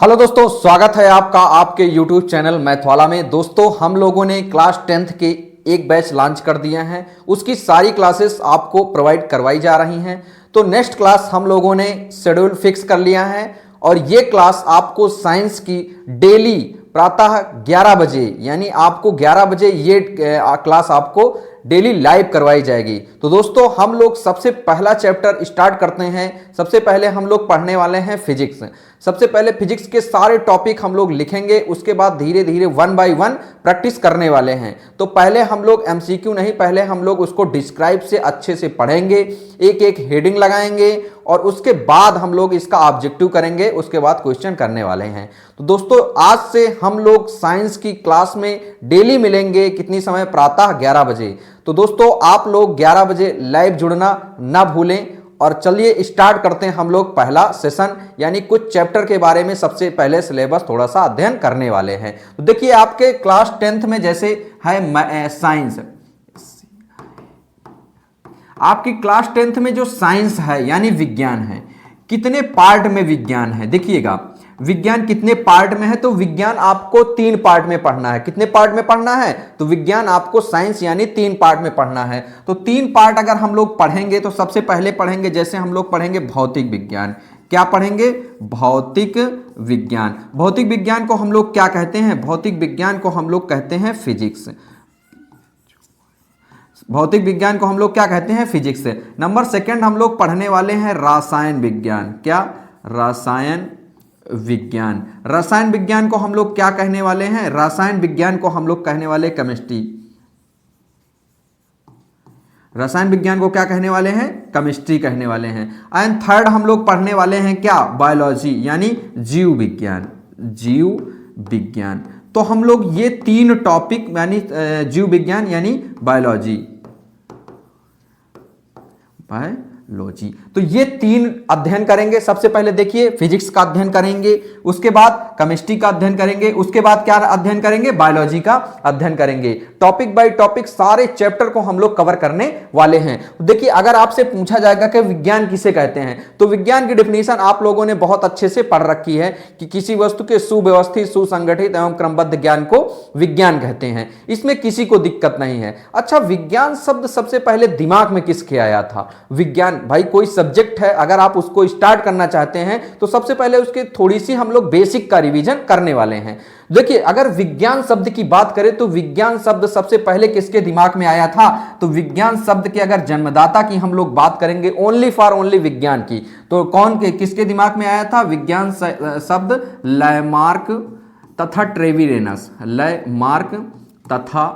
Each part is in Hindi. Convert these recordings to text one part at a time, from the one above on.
हेलो दोस्तों, स्वागत है आपका आपके YouTube चैनल मैथवाला में। दोस्तों, हम लोगों ने क्लास 10th के एक बैच लॉन्च कर दिए हैं। उसकी सारी क्लासेस आपको प्रोवाइड करवाई जा रही हैं। तो नेक्स्ट क्लास हम लोगों ने शेड्यूल फिक्स कर लिया है और ये क्लास आपको साइंस की डेली प्रातः 11 बजे, यानी आपको 11 बजे ये क्लास आपको डेली लाइव करवाई जाएगी। तो दोस्तों, हम लोग सबसे पहला चैप्टर स्टार्ट करते हैं। सबसे पहले हम लोग पढ़ने वाले हैं फिजिक्स। सबसे पहले फिजिक्स के सारे टॉपिक हम लोग लिखेंगे, उसके बाद धीरे धीरे 1 बाय 1 प्रैक्टिस करने वाले हैं। तो पहले हम लोग एमसीक्यू नहीं, पहले हम लोग उसको डिस्क्राइब से अच्छे से पढ़ेंगे, एक एक हेडिंग लगाएंगे और उसके बाद हम लोग इसका ऑब्जेक्टिव करेंगे, उसके बाद क्वेश्चन करने वाले हैं। तो दोस्तों, आज से हम लोग साइंस की क्लास में डेली मिलेंगे। कितनी समय? प्रातः 11 बजे। तो दोस्तों, आप लोग 11 बजे लाइव जुड़ना ना भूलें। और चलिए स्टार्ट करते हैं हम लोग पहला सेशन, यानी कुछ चैप्टर के बारे में सबसे पहले सिलेबस थोड़ा सा अध्ययन करने वाले हैं। तो देखिए, आपके क्लास 10th में जैसे है साइंस, आपकी क्लास 10th में जो साइंस है यानी विज्ञान है, कितने पार्ट में विज्ञान है? देखिएगा, विज्ञान कितने पार्ट में है? तो विज्ञान आपको 3 पार्ट में पढ़ना है। कितने पार्ट में पढ़ना है? तो विज्ञान आपको साइंस यानी 3 पार्ट में पढ़ना है। तो 3 पार्ट अगर हम लोग पढ़ेंगे तो सबसे पहले पढ़ेंगे, जैसे हम लोग पढ़ेंगे भौतिक विज्ञान। क्या पढ़ेंगे? भौतिक विज्ञान। भौतिक विज्ञान को हम लोग क्या कहते हैं? भौतिक विज्ञान को हम लोग कहते हैं फिजिक्स। भौतिक विज्ञान को हम लोग क्या कहते हैं? फिजिक्स। नंबर 2 हम लोग पढ़ने वाले हैं रसायन विज्ञान। क्या? रसायन विज्ञान। रसायन विज्ञान को हम लोग क्या कहने वाले हैं? रसायन विज्ञान को हम लोग कहने वाले केमिस्ट्री। रसायन विज्ञान को क्या कहने वाले हैं? केमिस्ट्री कहने वाले हैं। एंड 3rd हम लोग पढ़ने वाले हैं क्या? बायोलॉजी यानी जीव विज्ञान। जीव विज्ञान। तो हम लोग ये 3 टॉपिक यानी जीव विज्ञान यानी बायोलॉजी, तो ये 3 अध्ययन करेंगे। सबसे पहले देखिए, फिजिक्स का अध्ययन करेंगे, उसके बाद केमिस्ट्री का अध्ययन करेंगे, उसके बाद क्या अध्ययन करेंगे? बायोलॉजी का अध्ययन करेंगे। टॉपिक बाय टॉपिक सारे चैप्टर को हम लोग कवर करने वाले हैं। देखिए, अगर आपसे पूछा जाएगा कि विज्ञान किसे कहते हैं, तो विज्ञान की डिफिनीशन आप लोगों ने बहुत अच्छे से पढ़ रखी है कि किसी वस्तु के सुव्यवस्थित, सुसंगठित एवं क्रमबद्ध ज्ञान को विज्ञान कहते हैं। इसमें किसी को दिक्कत नहीं है। अच्छा, विज्ञान शब्द सबसे पहले दिमाग में किसके आया था? विज्ञान, भाई कोई सब्जेक्ट है, अगर आप उसको स्टार्ट करना चाहते हैं तो सबसे पहले उसके थोड़ी सी हम लोग बेसिक का रिवीजन करने वाले हैं। देखिए, अगर विज्ञान शब्द की बात करें तो विज्ञान शब्द सबसे पहले किसके दिमाग में आया था? तो विज्ञान शब्द के अगर जन्मदाता की हम लोग बात करेंगे, ओनली फॉर ओनली विज्ञान की, तो कौन के किसके दिमाग में आया था? विज्ञान शब्द लैमार्क तथा ट्रेविरेनस। लैमार्क तथा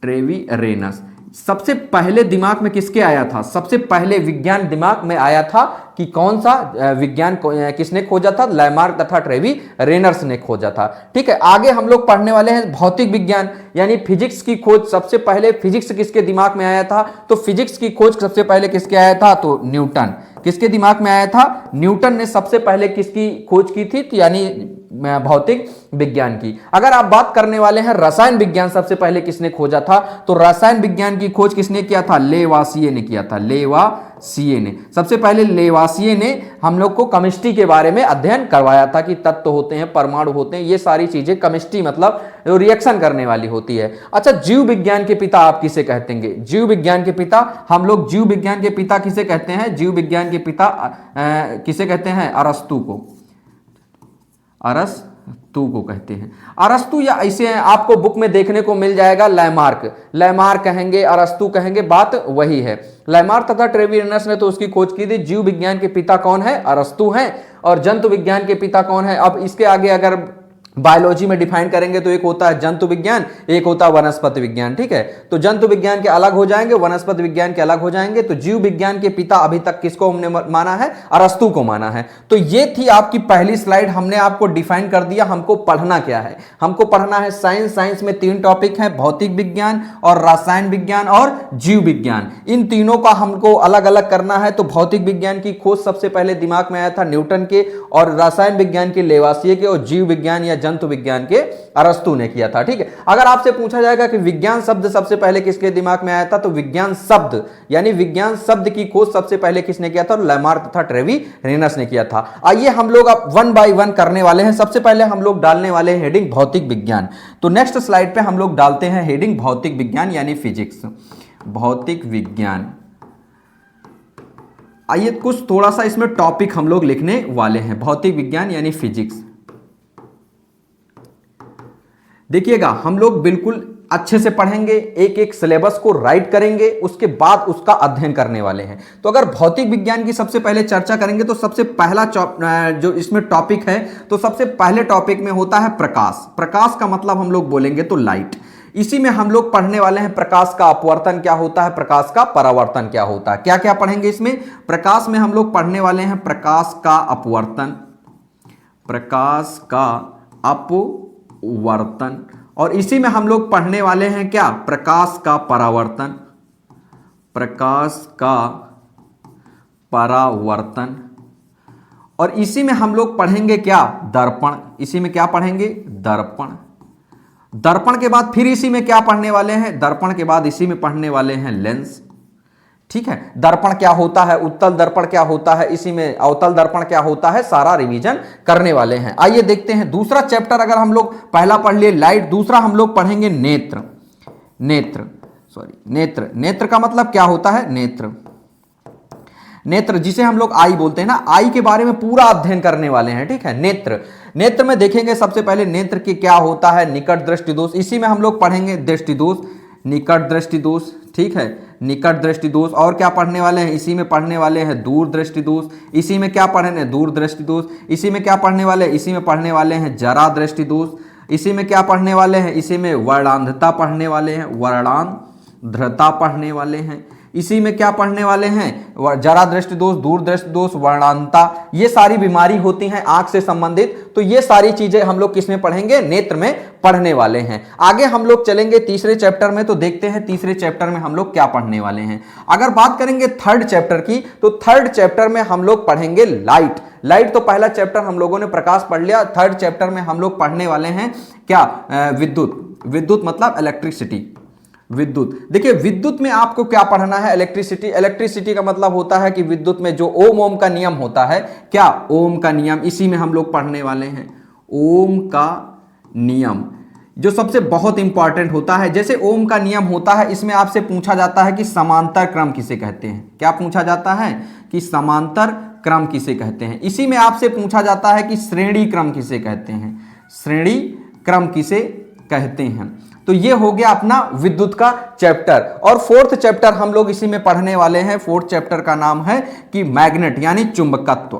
ट्रेविरेनस सबसे पहले दिमाग में किसके आया था? सबसे पहले विज्ञान दिमाग में आया था कि कौन सा विज्ञान किसने खोजा था? लैमार्क तथा ट्रेविरेनस ने खोजा था। ठीक है, आगे हम लोग पढ़ने वाले हैं भौतिक विज्ञान यानी फिजिक्स की खोज। सबसे पहले फिजिक्स किसके दिमाग में आया था? तो फिजिक्स की खोज सबसे पहले किसके आया था? तो न्यूटन। किसके दिमाग में आया था? न्यूटन ने सबसे पहले किसकी खोज की थी? तो यानी भौतिक विज्ञान की। अगर आप बात करने वाले हैं रसायन विज्ञान, सबसे पहले किसने खोजा था? तो रसायन विज्ञान की खोज किसने किया था? लेवासिये ने किया था। लेवासिये ने सबसे पहले लेवासिये ने हम लोग को केमिस्ट्री के बारे में अध्ययन करवाया था कि तत्व होते हैं, परमाणु होते हैं, ये सारी चीजें केमिस्ट्री मतलब रिएक्शन करने वाली होती है। अच्छा, जीव विज्ञान के पिता आप किसे कहते हैं? जीव विज्ञान के पिता हम लोग जीव विज्ञान के पिता किसे कहते हैं? जीव विज्ञान के पिता किसे कहते हैं? अरस्तु को। अरस्तु को कहते हैं। अरस्तु या ऐसे आपको बुक में देखने को मिल जाएगा लैमार्क। लैमार्क कहेंगे, अरस्तु कहेंगे, बात वही है। लैमार्क तथा ट्रेविरेनस ने तो उसकी खोज की थी। जीव विज्ञान के पिता कौन है? अरस्तु हैं। और जंतु विज्ञान के पिता कौन है? अब इसके आगे अगर बायोलॉजी में डिफाइन करेंगे तो एक होता है जंतु विज्ञान, एक होता है वनस्पति विज्ञान। ठीक है, तो जंतु विज्ञान के अलग हो जाएंगे, वनस्पति विज्ञान के अलग हो जाएंगे। तो जीव विज्ञान के पिता अभी तक किसको हमने माना है? अरस्तु को माना है। तो ये थी आपकी पहली स्लाइड। हमने आपको डिफाइन कर दिया हमको पढ़ना क्या है। हमको पढ़ना है साइंस। साइंस में 3 टॉपिक हैं, भौतिक विज्ञान और रसायन विज्ञान और जीव विज्ञान। इन तीनों का हमको अलग अलग करना है। तो भौतिक विज्ञान की खोज सबसे पहले दिमाग में आया था न्यूटन के, और रसायन विज्ञान के लेवासिये के, और जीव विज्ञान या जंतु विज्ञान के अरस्तु ने किया था। ठीक है, अगर आपसे पूछा जाएगा कि विज्ञान शब्द सबसे पहले किसके दिमाग में आया था, तो विज्ञान शब्द यानी विज्ञान शब्द की खोज सबसे पहले किसने किया था, लैमार्क तथा ट्रेविरेनस ने किया था। आइए हम लोग अब 1 बाय 1 करने वाले हैं। सबसे पहले हम लोग डालने वाले हैं हेडिंग भौतिक विज्ञान। तो नेक्स्ट स्लाइड पे हम लोग डालते हैं हेडिंग भौतिक विज्ञान यानी फिजिक्स, भौतिक विज्ञान। आइए कुछ थोड़ा सा इसमें टॉपिक हम लोग लिखने वाले हैं, भौतिक विज्ञान यानी फिजिक्स। देखिएगा हम लोग बिल्कुल अच्छे से पढ़ेंगे, एक एक सिलेबस को राइट करेंगे, उसके बाद उसका अध्ययन करने वाले हैं। तो अगर भौतिक विज्ञान की सबसे पहले चर्चा करेंगे तो सबसे पहला जो इसमें टॉपिक है, तो सबसे पहले टॉपिक में होता है प्रकाश। प्रकाश का मतलब हम लोग बोलेंगे तो लाइट। इसी में हम लोग पढ़ने वाले हैं प्रकाश का अपवर्तन क्या होता है, प्रकाश का परावर्तन क्या होता है। क्या क्या पढ़ेंगे इसमें, प्रकाश में हम लोग पढ़ने वाले हैं प्रकाश का अपवर्तन, प्रकाश का अपवर्तन, और इसी में हम लोग पढ़ने वाले हैं क्या, प्रकाश का परावर्तन, प्रकाश का परावर्तन, और इसी में हम लोग पढ़ेंगे क्या, दर्पण। इसी में क्या पढ़ेंगे, दर्पण। दर्पण के बाद फिर इसी में क्या पढ़ने वाले हैं, दर्पण के बाद इसी में पढ़ने वाले हैं लेंस। ठीक है, दर्पण क्या होता है, उत्तल दर्पण क्या होता है, इसी में अवतल दर्पण क्या होता है, सारा रिवीजन करने वाले हैं। आइए देखते हैं दूसरा चैप्टर। अगर हम लोग पहला पढ़ लिए लाइट, दूसरा हम लोग पढ़ेंगे नेत्र। नेत्र, नेत्र का मतलब क्या होता है, नेत्र। नेत्र जिसे हम लोग आई बोलते हैं ना, आई के बारे में पूरा अध्ययन करने वाले हैं। ठीक है, नेत्र, नेत्र में देखेंगे सबसे पहले नेत्र की क्या होता है, निकट दृष्टि दोष। इसी में हम लोग पढ़ेंगे दृष्टि दोष, निकट दृष्टि दोष। ठीक है, निकट दृष्टि दोष। और क्या पढ़ने वाले हैं, इसी में पढ़ने वाले हैं दूर दृष्टि दोष। इसी में क्या पढ़ने, दूर दृष्टि दोष। इसी में क्या पढ़ने वाले, इसी में पढ़ने वाले हैं जरा दृष्टि दोष। इसी में क्या पढ़ने वाले हैं, इसी में वर्णांधता पढ़ने वाले हैं, वर्णांध्रता पढ़ने वाले हैं। इसी में क्या पढ़ने वाले हैं, जरा दृष्टि दोष, दूर दृष्टि दोष, वर्णांधता। ये सारी बीमारी होती हैं आंख से संबंधित। तो ये सारी चीजें हम लोग किस में पढ़ेंगे, नेत्र में पढ़ने वाले हैं। आगे हम लोग चलेंगे तीसरे चैप्टर में, तो देखते हैं तीसरे चैप्टर में हम लोग क्या पढ़ने वाले हैं। अगर बात करेंगे थर्ड चैप्टर की, तो थर्ड चैप्टर में हम लोग पढ़ेंगे लाइट। लाइट तो पहला चैप्टर हम लोगों ने प्रकाश पढ़ लिया। थर्ड चैप्टर में हम लोग पढ़ने वाले हैं क्या, विद्युत। विद्युत मतलब इलेक्ट्रिसिटी, विद्युत। देखिए विद्युत में आपको क्या पढ़ना है, इलेक्ट्रिसिटी। इलेक्ट्रिसिटी का मतलब होता है कि विद्युत में जो ओम का नियम होता है, क्या, ओम का नियम। इसी में हम लोग पढ़ने वाले हैं ओम का नियम, जो सबसे बहुत इंपॉर्टेंट होता है। जैसे ओम का नियम होता है, इसमें आपसे पूछा जाता है कि समांतर क्रम किसे कहते हैं। क्या पूछा जाता है कि समांतर क्रम किसे कहते हैं। इसी में आपसे पूछा जाता है कि श्रेणी क्रम किसे कहते हैं, श्रेणी क्रम किसे कहते हैं। तो ये हो गया अपना विद्युत का चैप्टर। और फोर्थ चैप्टर हम लोग इसी में पढ़ने वाले हैं। फोर्थ चैप्टर का नाम है कि मैग्नेट यानी चुंबकत्व।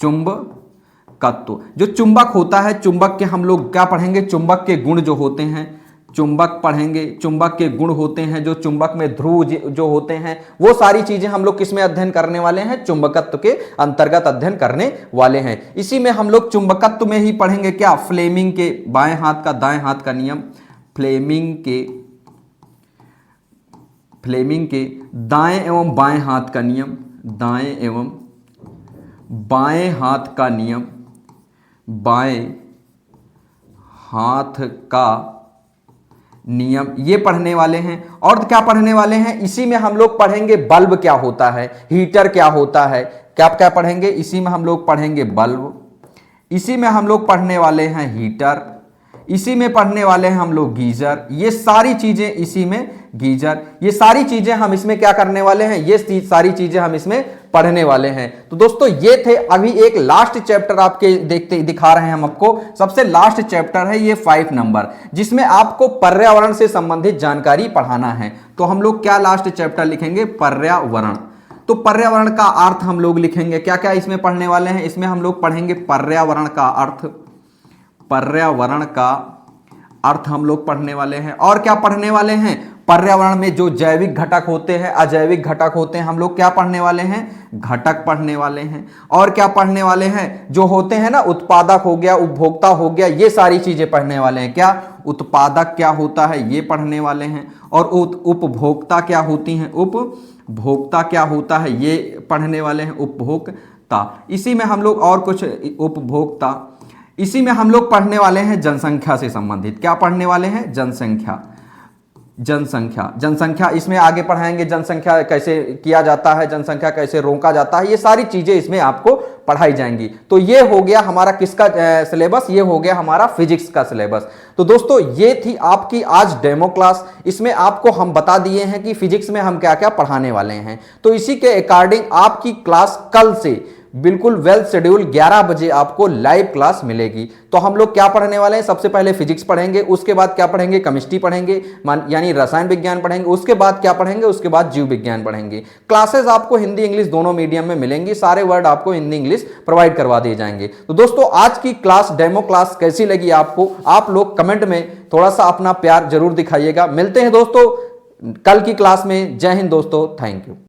चुंबकत्व, जो चुंबक होता है, चुंबक के हम लोग क्या पढ़ेंगे, चुंबक के गुण जो होते हैं, चुंबक पढ़ेंगे। चुंबक के गुण होते हैं, जो चुंबक में ध्रुव जो होते हैं, वो सारी चीजें हम लोग किसमें अध्ययन करने वाले हैं, चुंबकत्व के अंतर्गत अध्ययन करने वाले हैं। इसी में हम लोग चुंबकत्व में ही पढ़ेंगे क्या, फ्लेमिंग के बाएं हाथ का दाएं हाथ का नियम, फ्लेमिंग के दाएं एवं बाएं हाथ का नियम, दाएं एवं बाएं हाथ का नियम, बाएं हाथ का नियम, ये पढ़ने वाले हैं। और क्या पढ़ने वाले हैं, इसी में हम लोग पढ़ेंगे बल्ब क्या होता है, हीटर क्या होता है। क्या क्या पढ़ेंगे, इसी में हम लोग पढ़ेंगे बल्ब। इसी में हम लोग पढ़ने वाले हैं हीटर। इसी में पढ़ने वाले हैं हम लोग गीजर। ये सारी चीजें इसी में, गीजर, ये सारी चीजें हम इसमें क्या करने वाले हैं, ये सारी चीजें हम इसमें पढ़ने वाले हैं। तो दोस्तों ये थे। अभी एक लास्ट चैप्टर आपके दिखा रहे हैं हम आपको। सबसे लास्ट चैप्टर है ये 5 नंबर, जिसमें आपको पर्यावरण से संबंधित जानकारी पढ़ाना है। तो हम लोग क्या लास्ट चैप्टर लिखेंगे, पर्यावरण। तो पर्यावरण का अर्थ हम लोग लिखेंगे। क्या क्या इसमें पढ़ने वाले हैं, इसमें हम लोग पढ़ेंगे पर्यावरण का अर्थ। पर्यावरण का अर्थ हम लोग पढ़ने वाले हैं। और क्या पढ़ने वाले हैं, पर्यावरण में जो जैविक घटक होते हैं, अजैविक घटक होते हैं, हम लोग क्या पढ़ने वाले हैं, घटक पढ़ने वाले हैं। और क्या पढ़ने वाले हैं, जो होते हैं ना, उत्पादक हो गया, उपभोक्ता हो गया, ये सारी चीजें पढ़ने वाले हैं। क्या, उत्पादक क्या होता है, ये पढ़ने वाले हैं। और उपभोक्ता क्या होती हैं, उपभोक्ता क्या होता है, ये पढ़ने वाले हैं, उपभोक्ता। इसी में हम लोग और कुछ उपभोक्ता, इसी में हम लोग पढ़ने वाले हैं जनसंख्या से संबंधित। क्या पढ़ने वाले हैं? जनसंख्या। जनसंख्या इसमें आगे पढ़ाएंगे, जनसंख्या कैसे किया जाता है, जनसंख्या कैसे रोका जाता है, ये सारी चीजें इसमें आपको पढ़ाई जाएंगी। तो ये हो गया हमारा किसका सिलेबस? ये हो गया हमारा फिजिक्स का सिलेबस। तो दोस्तों ये थी आपकी आज डेमो क्लास। इसमें आपको हम बता दिए हैं कि फिजिक्स में हम क्या क्या पढ़ाने वाले हैं। तो इसी के अकॉर्डिंग आपकी क्लास कल से बिल्कुल वेल शेड्यूल 11 बजे आपको लाइव क्लास मिलेगी। तो हम लोग क्या पढ़ने वाले हैं? सबसे पहले फिजिक्स पढ़ेंगे, उसके बाद क्या पढ़ेंगे? केमिस्ट्री पढ़ेंगे, यानी रसायन विज्ञान पढ़ेंगे, उसके बाद क्या पढ़ेंगे? उसके बाद जीव विज्ञान पढ़ेंगे। क्लासेस आपको हिंदी इंग्लिश दोनों मीडियम में मिलेंगी, सारे वर्ड आपको हिंदी इंग्लिश प्रोवाइड करवा दिए जाएंगे। तो दोस्तों आज की क्लास डेमो क्लास कैसी लगी आपको? आप लोग कमेंट में थोड़ा सा अपना प्यार जरूर दिखाइएगा। मिलते हैं दोस्तों कल की क्लास में। जय हिंद दोस्तों, थैंक यू।